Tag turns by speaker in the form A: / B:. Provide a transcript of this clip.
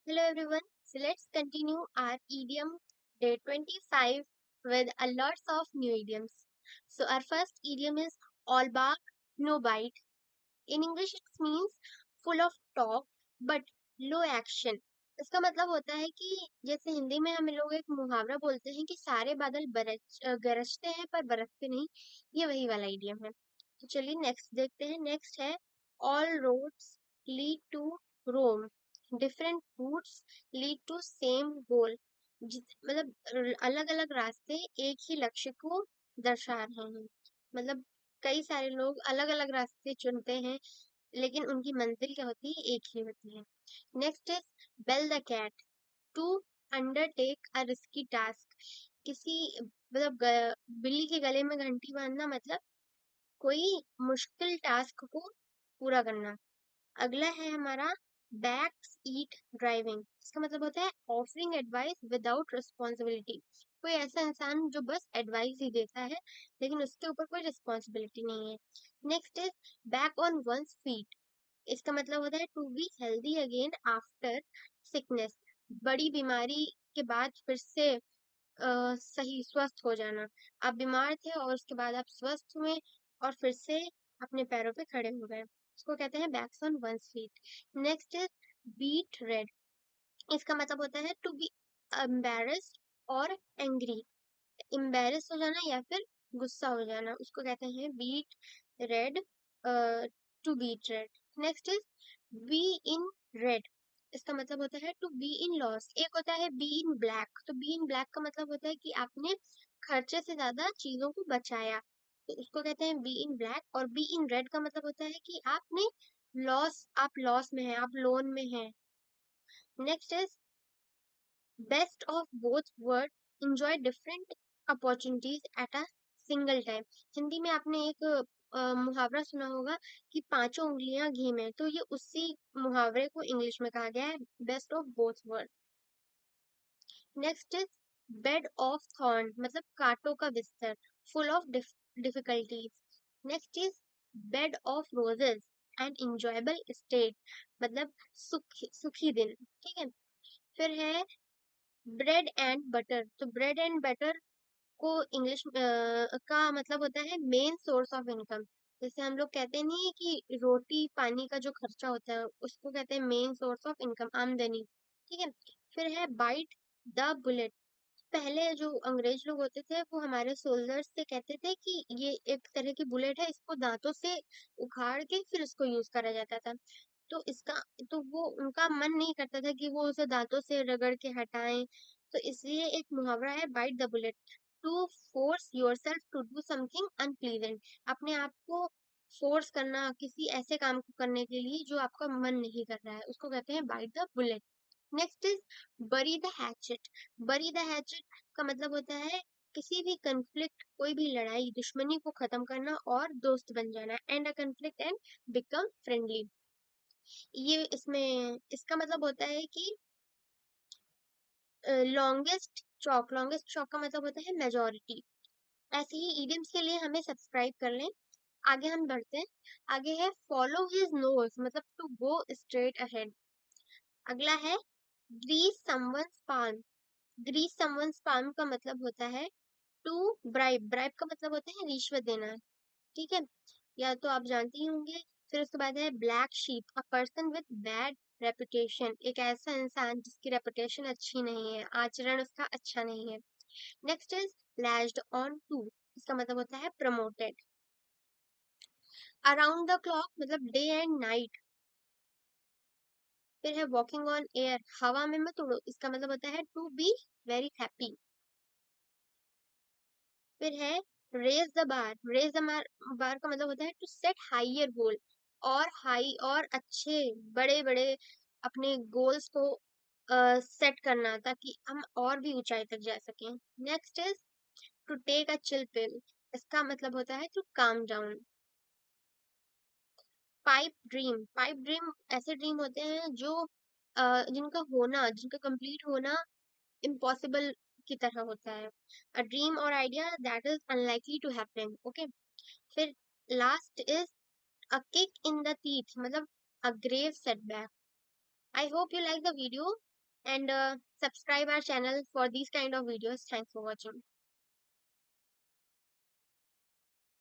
A: Hello everyone. So let's continue our idiom day 25 with a lots of new idioms. So our first idiom is all bark, no bite. In English it means full of talk but low action. इसका मतलब होता है कि जैसे हिंदी में हम लोग एक मुहावरा बोलते हैं कि सारे बादल गरजते हैं पर बरसते नहीं। ये वही वाला इडियम है। तो चलिए नेक्स्ट देखते हैं। नेक्स्ट है all roads lead to Rome, different routes lead to same goal. मतलब अलग अलग रास्ते एक ही लक्ष्य को दर्शा रहे हैं। मतलब कई सारे लोग अलग अलग रास्ते चुनते हैं लेकिन उनकी मंजिल क्या होती है, एक ही होती है। Next is bell the cat, to undertake a risky task. किसी बिल्ली के गले में घंटी बांधना मतलब कोई मुश्किल टास्क को पूरा करना। अगला है हमारा बैक ईट ड्राइविंग। इसका मतलब होता है ऑफरिंग एडवाइस विदाउट रिस्पॉन्सिबिलिटी। कोई ऐसा इंसान जो बस एडवाइस ही देता है लेकिन उसके ऊपर कोई रिस्पॉन्सिबिलिटी नहीं है। Next is back on one's feet. इसका मतलब होता है to be healthy again after sickness. बड़ी बीमारी के बाद फिर से सही स्वस्थ हो जाना। आप बीमार थे और उसके बाद आप स्वस्थ हुए और फिर से अपने पैरों पे खड़े हो गए। इसको कहते हैं backs on one's feet. Next is beet red. इसका मतलब होता है टू बी एम्बेरस्ड और एंग्री। एम्बेरस हो जाना या फिर गुस्सा हो जाना, उसको कहते हैं beet red, to beet red. Next is be in red. इसका मतलब होता है टू बी इन लॉस। एक होता है बी इन ब्लैक। तो बी इन ब्लैक का मतलब होता है कि आपने खर्चे से ज्यादा चीजों को बचाया, तो उसको कहते हैं बी इन ब्लैक। और बी इन रेड का मतलब होता है कि आपने आप लॉस में हैं, आप लोन में हैं। Next is best of both word, enjoy different opportunities at a single time। Hindi में आपने एक मुहावरा सुना होगा कि पांचों उंगलियां घी में, तो ये उसी मुहावरे को इंग्लिश में कहा गया है, best of both word. Next is bed of thorn, मतलब कांटों का बिस्तर, full of difficulties. Next is bed of roses, and enjoyable state, मतलब सुखी दिन। ठीक है। फिर है ब्रेड एंड बटर। तो ब्रेड एंड बटर को इंग्लिश का मतलब होता है मेन सोर्स ऑफ इनकम। जैसे हम लोग कहते नहीं है कि रोटी पानी का जो खर्चा होता है उसको कहते हैं मेन सोर्स ऑफ इनकम, आमदनी। ठीक है। फिर है बाइट द बुलेट। पहले जो अंग्रेज लोग होते थे वो हमारे सोल्जर्स से कहते थे कि ये एक तरह की बुलेट है, इसको दांतों से उखाड़ के फिर उसको यूज करा जाता था। तो इसका तो वो उनका मन नहीं करता था कि वो उसे दांतों से रगड़ के हटाएं, तो इसलिए एक मुहावरा है bite the bullet, to force yourself to do something unpleasant. अपने आप को फोर्स करना किसी ऐसे काम को करने के लिए जो आपका मन नहीं कर रहा है, उसको कहते हैं bite the bullet. Next is bury the hatchet. Bury the hatchet का मतलब होता है किसी भी कंफ्लिक्ट, कोई भी लड़ाई दुश्मनी को खत्म करना और दोस्त बन जाना, and a conflict and become friendly. ये इसमें इसका मतलब होता है कि लॉन्गेस्ट चौक का मतलब होता है मेजोरिटी। ऐसे ही इडियम्स के लिए हमें सब्सक्राइब कर लें। आगे हम बढ़ते हैं। आगे है फॉलो हिज नोज, मतलब टू गो स्ट्रेट अहेड। अगला है grease someone's palm. Grease someone's palm का मतलब होता है टू ब्राइब। ब्राइब का मतलब होता है रिश्वत देना। ठीक है, या तो आप जानते ही होंगे। फिर उसके बाद है black sheep, a person with bad reputation. एक ऐसा इंसान जिसकी रेपुटेशन अच्छी नहीं है, आचरण उसका अच्छा नहीं है। Next is lashed on to. इसका मतलब होता है प्रमोटेड। अराउंड द क्लॉक मतलब डे एंड नाइट। फिर है वॉकिंग ऑन एयर, हवा में मत उड़ो। इसका मतलब होता है टू बी वेरी हैप्पी। फिर है raise the bar. Raise the bar का मतलब होता है टू सेट हाइयर गोल, और हाई और अच्छे बड़े बड़े अपने गोल्स को सेट करना ताकि हम और भी ऊंचाई तक जा सकें। Next is to take a chill pill. इसका मतलब होता है to calm down. Pipe dream ऐसे ड्रीम होते हैं जो जिनका कंप्लीट होना इम्पॉसिबल की तरह होता है। अ ड्रीम और idea that is unlikely to happen. Okay. फिर last is a kick in the teeth, मतलब a grave setback. I hope you like the video. and subscribe our channel for these kind of videos. Thanks for watching.